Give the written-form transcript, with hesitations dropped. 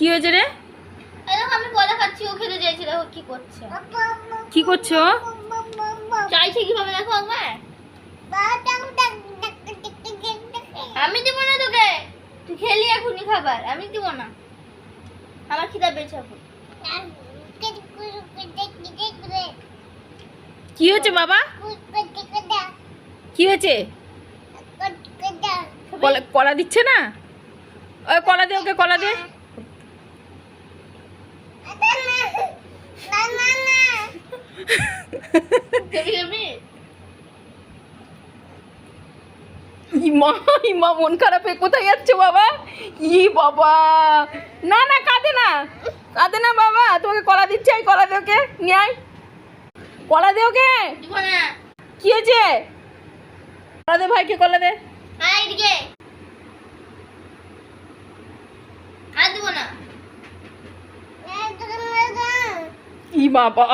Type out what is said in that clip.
কি হয়েছে রে? আমি কলা খাচ্ছি, ও খেতে চাইছে। দেখো কি করছে। কি করছো? চাইছে কিভাবে দেখো আমার। আমি দিব না তোকে, তুই খেলি এখনই খাবার। আমি দিব না, আমার খিদা পেয়েছে এখন। কি হয়েছে বাবা? কি হয়েছে? কলা দিচ্ছে না? ওই কলা দে, ওকে কলা দে। ইমা ইমা, মন খারাপে কোথায় যাচ্ছে বাবা? ই বাবা, না না, কাঁদে না, কাঁদে না বাবা। তোকে কলা দিচ্ছে, এই কলা দে ওকে, নিয়ে আয়, কলা দে ওকে। দিব না। কি হয়েছে? কলা দে ভাইকে, কলা দে। আয় এদিকে। আর দিব না। ই বাবা।